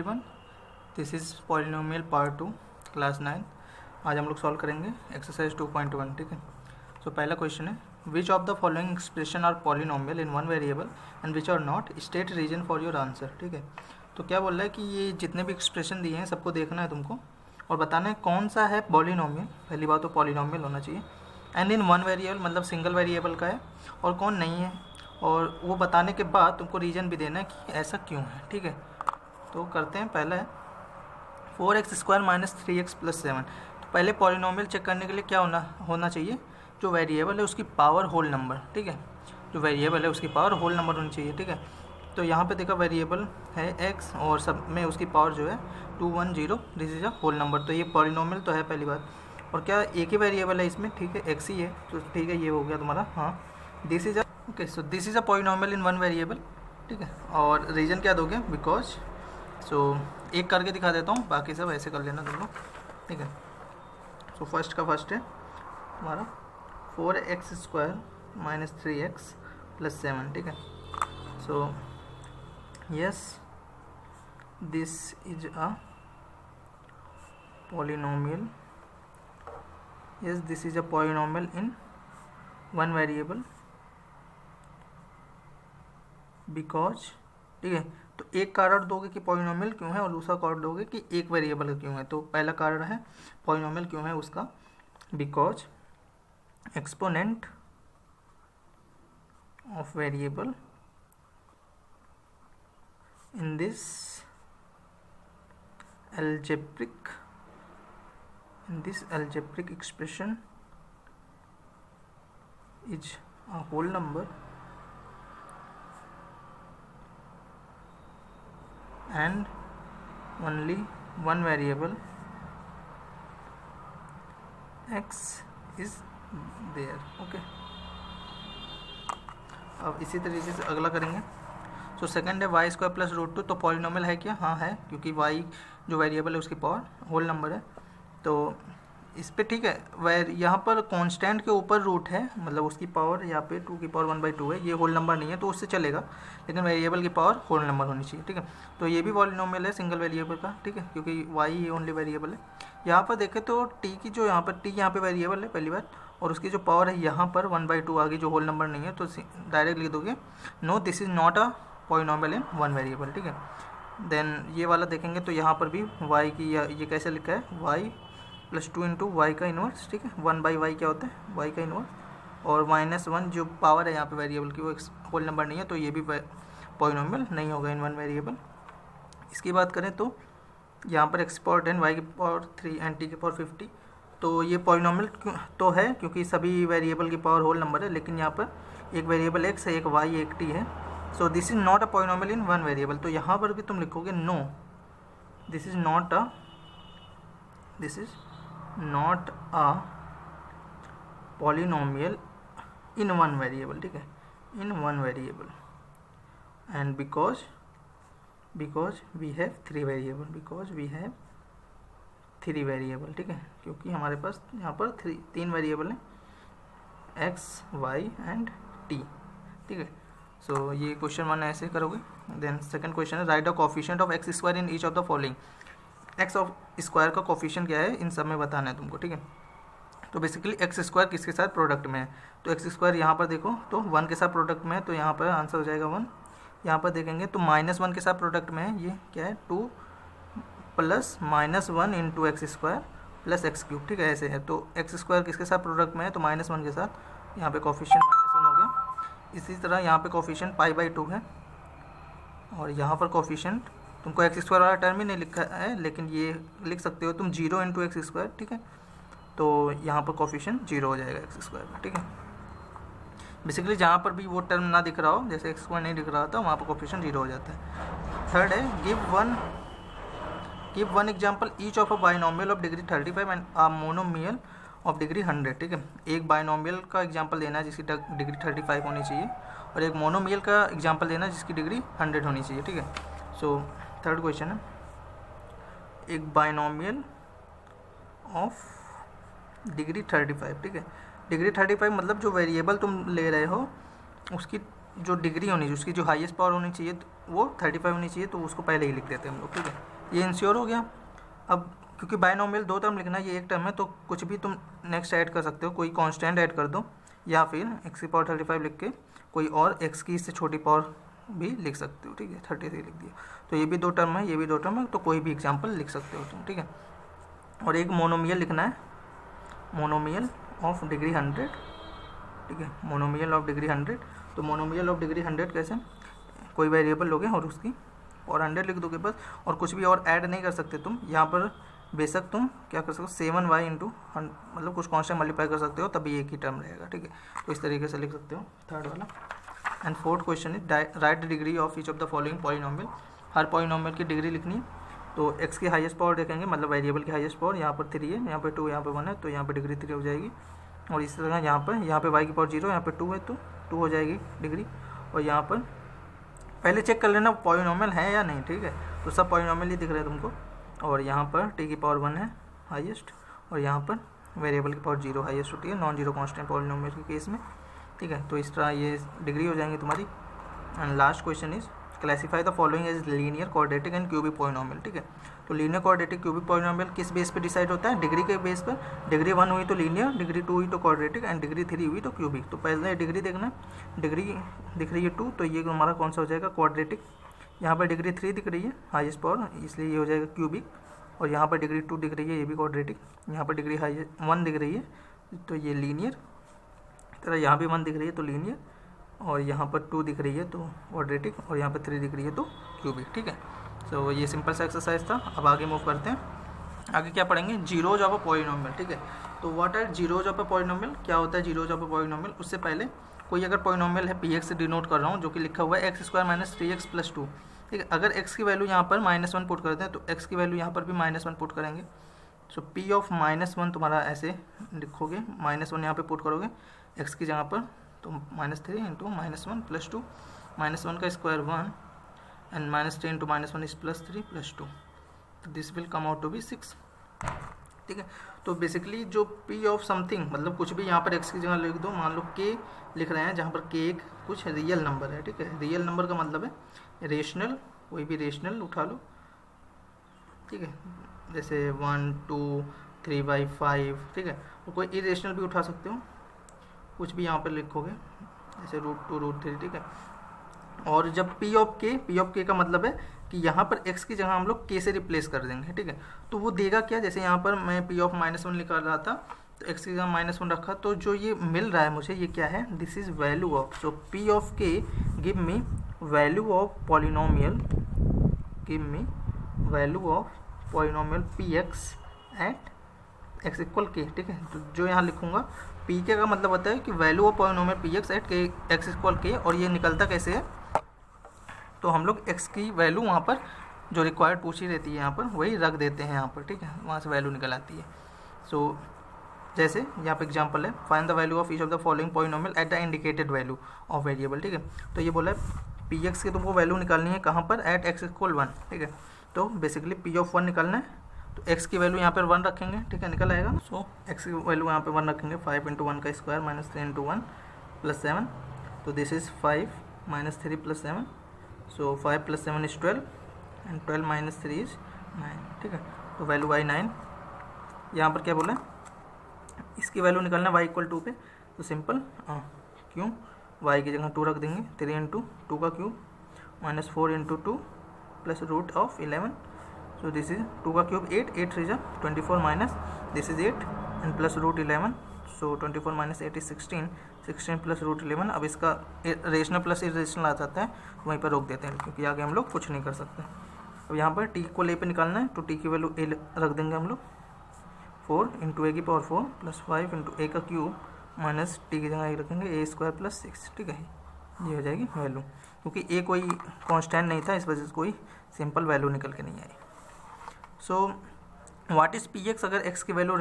Everyone, this is polynomial part 2 class 9। आज हम लोग सॉल्व करेंगे एक्सरसाइज 2.1। ठीक है, सो पहला क्वेश्चन है, which of the following expression are polynomial in one variable and which are not, state reason for your answer. ठीक है, तो क्या बोल रहा है कि ये जितने भी एक्सप्रेशन दिए हैं सबको देखना है तुमको और बताना है कौन सा है पॉलिनोमियल। पहली बात तो पॉलिनोमियल होना चाहिए, एंड इन वन वेरिएबल मतलब सिंगल वेरिएबल का है, और कौन नहीं है, और वो बताने के बाद तुमको रीज़न भी देना है कि ऐसा क्यों है। ठीक है, तो करते हैं। पहला है 4x² - 3x + 7। तो पहले पॉलिनोमियल चेक करने के लिए क्या होना चाहिए, जो वेरिएबल है उसकी पावर होल नंबर। ठीक है, जो वेरिएबल है उसकी पावर होल नंबर होनी चाहिए। ठीक है, तो यहाँ पे देखा वेरिएबल है x और सब में उसकी पावर जो है 2 1 0, this is a whole number, तो ये पॉलिनोमियल तो है पहली बात। और क्या एक ही वेरिएबल है इसमें, ठीक है, x ही है, तो ठीक है ये हो गया तुम्हारा। हाँ, this is okay, so this is a polynomial in one variable. ठीक है, और रीज़न क्या दोगे, बिकॉज। सो एक करके दिखा देता हूँ, बाकी सब ऐसे कर लेना तुम लोग। ठीक है, सो फर्स्ट का फर्स्ट है तुम्हारा 4x² - 3x + 7। ठीक है, so yes, this is a polynomial, yes this is a polynomial in one variable because। ठीक है, तो एक कारण दोगे कि पॉलिनोमियल क्यों है और दूसरा कारण दोगे कि एक वेरिएबल क्यों है। तो पहला कारण है पॉलिनोमियल क्यों है उसका, because exponent of variable in this algebraic expression is a whole number and only one variable x is there। Okay, अब इसी तरीके से अगला करेंगे। सो सेकंड है y² + √2। तो पॉलिनोमियल है क्या, हाँ है, क्योंकि y जो वेरिएबल है उसकी पावर होल नंबर है। तो इस पे ठीक है, यहाँ पर कांस्टेंट के ऊपर रूट है, मतलब उसकी पावर यहाँ पे 2 की पावर 1/2 है, ये होल नंबर नहीं है तो उससे चलेगा, लेकिन वेरिएबल की पावर होल नंबर होनी चाहिए। ठीक है, तो ये भी पॉलिनोमियल है सिंगल वेरिएबल का। ठीक है, क्योंकि y ही ओनली वेरिएबल है। यहाँ पर देखें तो t की जो यहाँ पर t यहाँ पे वेरिएबल है पहली बात, और उसकी जो पावर है यहाँ पर 1/2 आ गई, जो होल नंबर नहीं है, तो डायरेक्ट लिख दोगे no this is not a polynomial in one variable. ठीक है, देन ये वाला देखेंगे तो यहाँ पर भी y की ये कैसे लिखा है, y + 2 × y का इन्वर्स। ठीक है, 1/y क्या होता है, y का इन्वर्स, और -1 जो पावर है यहाँ पे वेरिएबल की वो होल नंबर नहीं है, तो ये भी पॉलिनोमियल नहीं होगा इन वन वेरिएबल। इसकी बात करें तो यहाँ पर एक्सपोनेंट y की पावर 3 एंड t की पावर 50, तो ये पॉलिनोमियल तो है क्योंकि सभी वेरिएबल की पावर होल नंबर है, लेकिन यहाँ पर एक वेरिएबल x है, एक y, एक t है। So this is not a polynomial in one variable. तो यहाँ पर भी तुम लिखोगे no, this is not a polynomial in one variable. ठीक है, in one variable, and because we have three variable. ठीक है, क्योंकि हमारे पास यहाँ पर तीन वेरिएबल हैं, x, y एंड t। ठीक है, सो ये क्वेश्चन 1 ऐसे करोगे। देन सेकंड क्वेश्चन है, right the coefficient of x² in each of the following. x of square का कोफिशिएंट क्या है इन सब में बताना है तुमको। ठीक है, तो बेसिकली x² किसके साथ प्रोडक्ट में है, तो x² यहाँ पर देखो तो 1 के साथ प्रोडक्ट में है, तो यहाँ पर आंसर हो जाएगा 1। यहाँ पर देखेंगे तो -1 के साथ प्रोडक्ट में है, ये क्या है 2 + -1 × x² + x³ ठीक है, ऐसे है। तो x² किसके साथ प्रोडक्ट में है, तो -1 के साथ, यहाँ पे कोफिशिएंट -1 हो गया। इसी तरह यहाँ पे कोफिशिएंट π/2 है, और यहाँ पर कोफिशिएंट तुमको x² वाला टर्म ही नहीं लिखा है, लेकिन ये लिख सकते हो तुम 0 × x²। ठीक है, तो यहाँ पर कोफिशिएंट 0 हो जाएगा x² में। ठीक है, बेसिकली जहाँ पर भी वो टर्म ना दिख रहा हो, जैसे x² नहीं दिख रहा था, वहाँ पर कोफिशिएंट 0 हो जाता है। थर्ड है, give one example each of a binomial of degree 35 and a monomial of degree 100। ठीक है, एक बाइनोमियल का एग्जाम्पल देना है जिसकी डिग्री 35 होनी चाहिए, और एक मोनोमियल का एग्जाम्पल देना है जिसकी डिग्री 100 होनी चाहिए। ठीक है, सो थर्ड क्वेश्चन है, एक बाइनोमियल ऑफ डिग्री 35। ठीक है, डिग्री 35 मतलब जो वेरिएबल तुम ले रहे हो उसकी जो डिग्री होनी चाहिए, उसकी जो हाईएस्ट पावर होनी चाहिए वो 35 होनी चाहिए, तो उसको पहले ही लिख देते हैं हम लोग। ठीक है, ये इंश्योर हो गया। अब क्योंकि बायनोमियल 2 टर्म लिखना है, ये एक टर्म है, तो कुछ भी तुम नेक्स्ट ऐड कर सकते हो, कोई कांस्टेंट ऐड कर दो या फिर x की पावर 35 लिख के कोई और x की इससे छोटी पावर भी लिख सकते हो, ठीक है, 33 लिख दिया। तो ये भी 2 टर्म है, ये भी 2 टर्म है, तो कोई भी एग्जाम्पल लिख सकते हो तुम, ठीक है। और एक मोनोमियल लिखना है, मोनोमियल ऑफ डिग्री 100, ठीक है, मोनोमियल ऑफ डिग्री 100। तो मोनोमियल ऑफ डिग्री 100 कैसे, कोई वेरिएबल लोगे और उसकी और 100 लिख दोगे बस, और कुछ भी और ऐड नहीं कर सकते तुम यहाँ पर। बेशक तुम क्या कर सकते हो 7y इंटू मतलब कुछ कॉन्स्टेंट मल्टीप्लाई कर सकते हो, तभी एक ही टर्म रहेगा, ठीक है। तो इस तरीके से लिख सकते हो थर्ड वाला। And fourth question is right the degree of each of the following polynomial. Her polynomial की डिग्री लिखनी है। तो x की हाईएस्ट पावर देखेंगे, मतलब वेरिएबल की हाईएस्ट पावर, यहाँ पर 3 है, यहाँ पर 2, यहाँ पर 1 है, तो यहाँ पर डिग्री 3 हो जाएगी। और इसी तरह यहाँ पे y की पावर 0, यहाँ पर 2 है, तो 2 हो जाएगी डिग्री। और यहाँ पर पहले चेक कर लेना पॉलिनोमियल है या नहीं, ठीक है। तो सब पॉलिनोमियल ही दिख रहे हैं तुमको। और यहाँ पर t की पावर 1 है हाईएस्ट, और यहाँ पर वेरिएबल की पावर 0 हाईएस्ट होती है नॉन जीरो कांस्टेंट पॉलिनोमियल के केस में, ठीक है। तो इस तरह ये डिग्री हो जाएंगी तुम्हारी। And last question is classify the following as linear, quadratic and cubic polynomial, ठीक है। तो लीनियर, क्वाड्रेटिक, क्यूबिक पॉलिनोमियल किस बेस पे डिसाइड होता है, डिग्री के बेस पर। डिग्री 1 हुई तो लीनियर, डिग्री 2 हुई तो क्वाड्रेटिक, एंड डिग्री 3 हुई तो क्यूबिक। तो पहले डिग्री देखना, डिग्री दिख रही है 2, तो ये हमारा कौन सा हो जाएगा, क्वाड्रेटिक। यहाँ पर डिग्री 3 दिख रही है हाईएस्ट पावर, इसलिए ये हो जाएगा क्यूबिक। और यहाँ पर डिग्री 2 दिख रही है, ये भी क्वाड्रेटिक। यहाँ पर डिग्री 1 दिख रही है, तो ये लीनियर। तरह यहाँ भी 1 दिख रही है तो लीनियर, और यहाँ पर 2 दिख रही है तो क्वाड्रेटिक, और यहाँ पर 3 दिख रही है तो क्यूबिक, ठीक है। तो ये सिंपल सा एक्सरसाइज था। अब आगे मूव करते हैं। आगे क्या पढ़ेंगे, जीरोज ऑफ अ पॉलिनोमियल, ठीक है। तो what are zeros of a polynomial, क्या होता है जीरोज ऑफ अ पॉलिनोमियल। उससे पहले कोई अगर पॉलिनोमियल है px से डिनोट कर रहा हूँ, जो कि लिखा हुआ है x² - 3x + 2, ठीक है। अगर x की वैल्यू यहाँ पर -1 पुट करते हैं, तो x की वैल्यू यहाँ पर भी -1 पुट करेंगे। सो p ऑफ -1 तुम्हारा ऐसे लिखोगे, -1 यहाँ पे पुट करोगे x की जगह पर, तो -3 इंटू -1 + 2, -1 का square 1, and -3 into -1 is +3 + 2, this will come out to be 6, ठीक है। तो बेसिकली जो p ऑफ समथिंग, मतलब कुछ भी यहाँ पर x की जगह लिख दो, मान लो k लिख रहे हैं, जहाँ पर k एक कुछ रियल नंबर है, ठीक है। रियल नंबर का मतलब है रेशनल, कोई भी रेशनल उठा लो, ठीक है, जैसे 1, 2, 3/5, ठीक है। और कोई इरेशनल भी उठा सकते हो, कुछ भी यहाँ पर लिखोगे, जैसे √2, √3, ठीक है। और जब p ऑफ k का मतलब है कि यहाँ पर x की जगह हम लोग k से रिप्लेस कर देंगे, ठीक है। तो वो देगा क्या, जैसे यहाँ पर मैं p ऑफ -1 निकाल रहा था, तो x की जगह -1 रखा, तो जो ये मिल रहा है मुझे, ये क्या है, this is value of. So p of k give me value of polynomial, give me value of polynomial px at x = k, ठीक है। तो जो यहाँ लिखूंगा p के का मतलब होता है कि value of polynomial px at x = k, और ये निकलता कैसे है, तो हम लोग x की वैल्यू वहाँ पर जो रिक्वायर्ड पूछी रहती है यहाँ पर, वही रख देते हैं यहाँ पर, ठीक है, वहाँ से वैल्यू निकल आती है। सो जैसे यहाँ पर एग्जांपल है, find the value of each of the following polynomial at the indicated value of variable, ठीक है। तो ये बोला है px की तुमको वैल्यू निकालनी है कहाँ पर, एट x = 1, ठीक है। तो बेसिकली p ऑफ 1 निकालना है, तो x की वैल्यू यहाँ पर 1 रखेंगे, ठीक है, निकल आएगा। सो x की वैल्यू यहाँ पे 1 रखेंगे, 5 × 1 का स्क्वायर -3 × 1 + 7, तो this is 5 - 3 + 7, so 5 + 7 is 12, and 12 - 3 is 9, ठीक है। तो वैल्यू आई 9। यहाँ पर क्या बोला है, इसकी वैल्यू निकालना y = 2 पे, तो सिंपल क्यों, y की जगह 2 रख देंगे, 3 × 2 का क्यूब -4 × 2 + √11, so this is 2 का cube 8, 8 3 = 24 minus this is 8 and plus √11, so 24 - 8 is 16, 16 + √11। अब इसका रेशनल प्लस इरेशनल आ जाता है, वहीं पर रोक देते हैं, क्योंकि आगे हम लोग कुछ नहीं कर सकते। अब यहाँ पर t को a पे निकालना है, तो t की वैल्यू a रख देंगे हम लोग, 4 × a की पावर 4 + 5 × a का क्यूब माइनस t की जगह रखेंगे a² + 6, ठीक है। ये हो जाएगी वैल्यू, क्योंकि a कोई कांस्टेंट नहीं था, इस वजह से कोई सिंपल वैल्यू निकल के नहीं आई। सो व्हाट इज़ px, अगर x की वैल्यू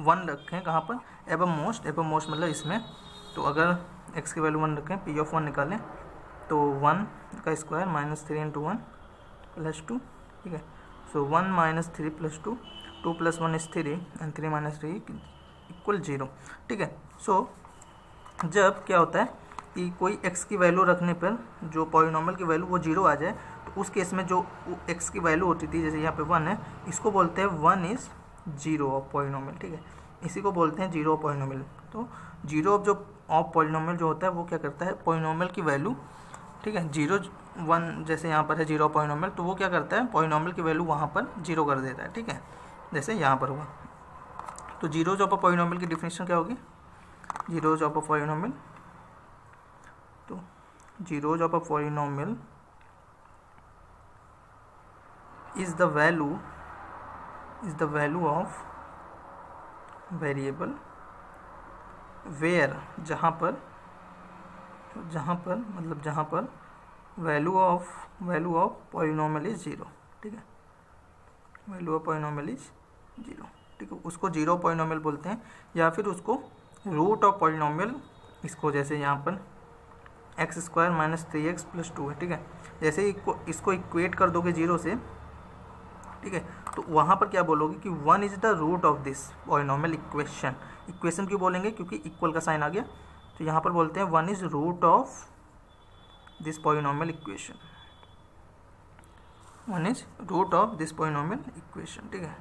1 रखें कहाँ पर, एबव मोस्ट मतलब इसमें, तो अगर x की वैल्यू 1 रखें, p ऑफ 1 निकालें, तो 1 का स्क्वायर -3 × 1 + 2, ठीक है। सो 1 - 3 + 2, 2 + 1 is 3, एंड 3 - 3 = 0, ठीक है। सो जब क्या होता है कि कोई x की वैल्यू रखने पर जो पॉलिनोमियल की वैल्यू वो 0 आ जाए, तो तो उस केस में जो x की वैल्यू होती थी, जैसे यहाँ पे 1 है, इसको बोलते हैं 1 इज़ जीरो ऑफ पॉलिनोमियल, ठीक है, इसी को बोलते हैं जीरो ऑफ पॉलिनोमियल। तो जीरो ऑफ जो ऑफ पॉलिनोमियल जो होता है वो क्या करता है, पॉलिनोमियल की वैल्यू, ठीक है, 0 1 जैसे यहाँ पर है जीरो ऑफ पॉलिनोमियल, तो वो क्या करता है, पॉलिनोमियल की वैल्यू वहाँ पर जीरो कर देता है, ठीक है, जैसे यहाँ पर हुआ। तो जीरोज ऑफ अ पॉलिनोमियल की डिफिनेशन क्या होगी, जीरोज ऑफ अ पॉलिनोमियल, तो zeros of a polynomial is the value of variable where, जहाँ पर मतलब जहाँ पर value of polynomial is zero, ठीक है, value of polynomial is zero, ठीक है, उसको जीरो पॉलिनोमियल बोलते हैं, या फिर उसको रूट ऑफ पॉलिनोमियल, इसको जैसे यहाँ पर x square minus 3x plus 2 है, ठीक है, जैसे इसको इक्वेट कर दोगे जीरो से, ठीक है, तो वहाँ पर क्या बोलोगे कि 1 is the root of this polynomial equation. Equation क्यों बोलेंगे, क्योंकि इक्वल का साइन आ गया, तो यहाँ पर बोलते हैं 1 is root of this polynomial equation, 1 is root of this polynomial equation, ठीक है।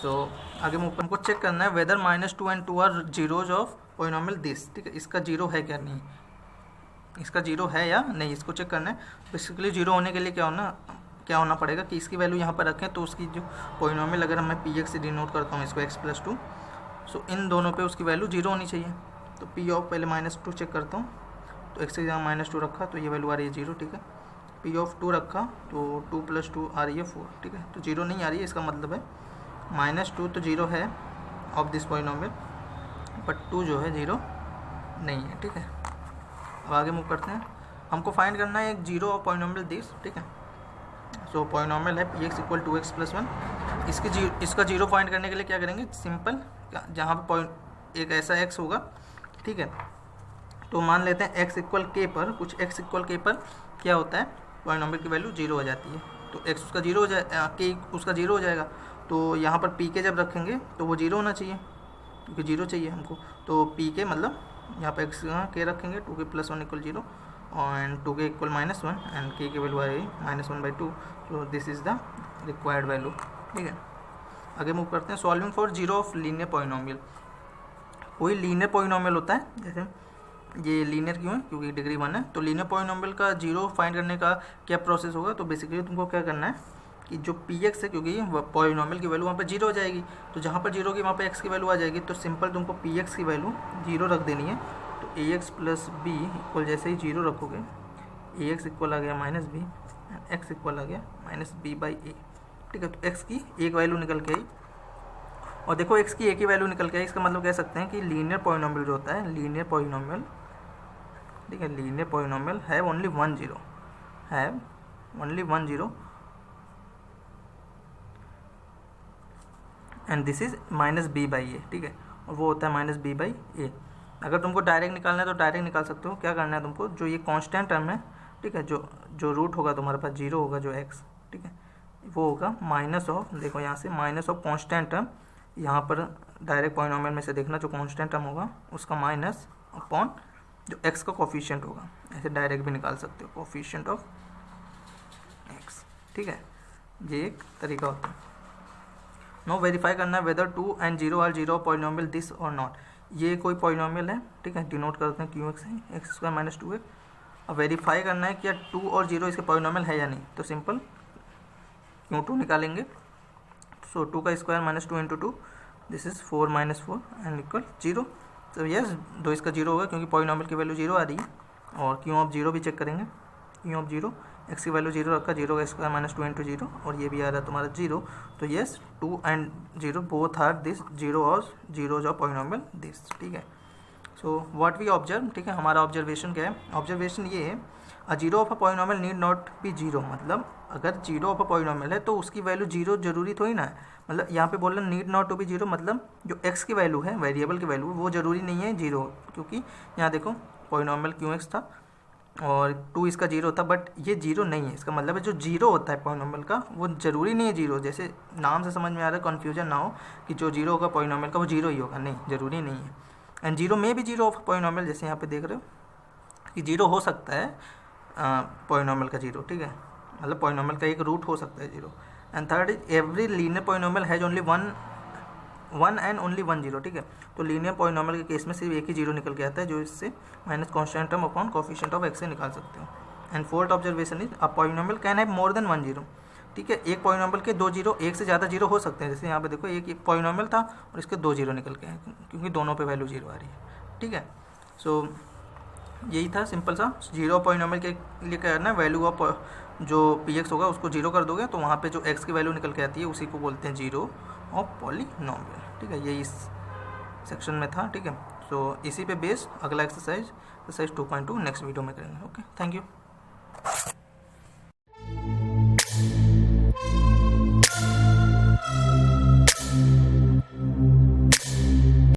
सो आगे हमको चेक करना है whether -2 and 2 are zeros of polynomial this, ठीक है, इसका जीरो है क्या नहीं, इसका जीरो है या नहीं, इसको चेक करना है। बेसिकली जीरो होने के लिए क्या होना पड़ेगा कि इसकी वैल्यू यहाँ पर रखें, तो उसकी जो पॉलिनोमियल, अगर मैं पी एक्स से डिनोट करता हूँ इसको x+2, सो इन दोनों पे उसकी वैल्यू जीरो होनी चाहिए। तो पी ऑफ पहले -2 चेक करता हूँ, तो x की जगह -2 रखा तो ये वैल्यू आ रही है जीरो, ठीक है। पी ऑफ 2 रखा तो 2 + 2 आ रही है 4, ठीक है, तो जीरो नहीं आ रही है, इसका मतलब है -2 तो जीरो है ऑफ दिस पॉलिनोमियल, बट 2 जो है जीरो नहीं है, ठीक है। अब आगे मूव करते हैं, हमको फाइंड करना है एक जीरो ऑफ पॉलिनोमियल दिस, ठीक है। सो पॉलिनोमियल है px = 2x + 1, इसका जीरो फाइंड करने के लिए क्या करेंगे, सिंपल, जहाँ पर एक ऐसा x होगा, ठीक है, तो मान लेते हैं x = k पर, कुछ x = k पर क्या होता है, पॉलिनोमियल की वैल्यू जीरो हो जाती है, तो x उसका जीरो हो जाए, k उसका जीरो हो जाएगा, तो यहाँ पर p के जब रखेंगे तो वो जीरो होना चाहिए, क्योंकि जीरो चाहिए हमको, तो p के मतलब यहाँ पर x k रखेंगे, 2k + 1 = 0 and 2k = -1 and k की वैल्यू आएगी -1/2, तो this is the required value, ठीक है। आगे मूव करते हैं, solving for zero of linear polynomial. कोई लीनियर पॉलिनोमियल होता है, जैसे ये लीनियर क्यों है, क्योंकि डिग्री 1 है, तो लीनियर पॉलिनोमियल का जीरो फाइंड करने का क्या प्रोसेस होगा, तो बेसिकली तुमको क्या करना है कि जो px है, क्योंकि पॉलिनोमियल की वैल्यू वहाँ पर जीरो हो जाएगी, तो जहाँ पर जीरो की वहाँ पर x की वैल्यू आ जाएगी, तो सिंपल तुमको px की वैल्यू जीरो रख देनी है, तो ax + b इक्वल, जैसे ही जीरो रखोगे ax इक्वल आ गया -b, x इक्वल आ गया -b/a, ठीक है, तो x की एक वैल्यू निकल के आई, और देखो x की एक ही वैल्यू निकल के आई, इसका मतलब कह सकते हैं कि लीनियर पॉलिनोमियल जो होता है, लीनियर पॉलिनोमियल, ठीक है, linear polynomial have only 1 0, have only 1 0 and this is -b/a, ठीक है, और वो होता है -b/a। अगर तुमको डायरेक्ट निकालना है तो डायरेक्ट निकाल सकते हो, क्या करना है तुमको, जो ये कांस्टेंट टर्म है, ठीक है, जो रूट होगा तुम्हारे पास जीरो होगा, जो x, ठीक है, वो होगा माइनस ऑफ, देखो यहाँ से माइनस ऑफ कांस्टेंट टर्म, यहाँ पर डायरेक्ट पॉलिनोमियल में से देखना, जो कांस्टेंट टर्म होगा उसका माइनस अपॉन जो x का कोफिशिएंट होगा, ऐसे डायरेक्ट भी निकाल सकते हो, कोफिशिएंट ऑफ x, ठीक है, ये एक तरीका होता है। नो वेरीफाई करना है whether 2 and 0 are zero polynomial this और नॉट, ये कोई पॉलिनोमियल है, ठीक है, डिनोट करते हैं qx है, x² - 2x। अब वेरीफाई करना है कि 2 और 0 इसके पॉलिनोमियल है या नहीं, तो सिंपल q2 निकालेंगे, सो 2 का square -2 × 2, this is 4 - 4 and equal 0, तो यस, दो इसका जीरो होगा, क्योंकि पॉलिनोमियल की वैल्यू जीरो आ रही है, और q(0) भी चेक करेंगे, q(0) x की वैल्यू जीरो रखा, 0 का स्क्वायर -2 × 0, और ये भी आ रहा है तुम्हारा 0, तो yes 2 and 0 both are this zero और जीरोज ऑफ पॉलिनोमियल दिस, ठीक है। सो व्हाट वी ऑब्जर्व, ठीक है, हमारा ऑब्जर्वेशन क्या है, ऑब्जर्वेशन ये है, a zero of a polynomial need not be zero, मतलब अगर जीरो ऑफ अ पॉलिनोमियल है तो उसकी वैल्यू जीरो जरूरी थोड़ी ना है, मतलब यहाँ पे बोल रहा need not to be zero, मतलब जो x की वैल्यू है, वेरिएबल की वैल्यू, वो जरूरी नहीं है जीरो, क्योंकि यहाँ देखो पॉलिनोमियल qx था और 2 इसका जीरो था, बट ये जीरो नहीं है, इसका मतलब है जो जीरो होता है पॉलिनोमियल का वो जरूरी नहीं है जीरो, जैसे नाम से समझ में आ रहा है, कन्फ्यूजन ना हो कि जो जीरो होगा पॉलिनोमियल का वो जीरो ही होगा, नहीं, जरूरी नहीं है। एंड जीरो में भी जीरो ऑफ पॉलिनोमियल, जैसे यहाँ पे देख रहे हो कि जीरो हो सकता है, पॉलिनॉमियल का जीरो, ठीक है, मतलब पॉलिनॉमियल का एक रूट हो सकता है zero. And third is every linear polynomial has only one and only one zero, ठीक है। तो लीनियर पॉलिनॉमियल के केस में सिर्फ एक ही जीरो निकल के आता है, जो इससे minus constant term upon coefficient of x से निकाल सकते हो। And fourth observation is a polynomial can have more than one zero, ठीक है। एक पॉलिनॉमियल के दो जीरो, एक से ज़्यादा जीरो हो सकते हैं। जैसे यहाँ पे देखो एक पॉलिनॉमियल था और इसके दो जीरो निकल के हैं, क्योंकि दोनों पे वैल्यू जीरो आ रही है, ठीक है। सो यही था सिंपल सा। जीरो पॉलिनॉमियल के लिए क्या करना है, वैल्यू ऑफ जो पी एक्स होगा उसको जीरो कर दोगे, तो वहाँ पे जो एक्स की वैल्यू निकल के आती है उसी को बोलते हैं जीरो ऑफ पॉलिनॉमियल, ठीक है। ये इस सेक्शन में था, ठीक है। सो इसी पे बेस्ड अगला एक्सरसाइज 2.2 नेक्स्ट वीडियो में करेंगे। Okay, thank you.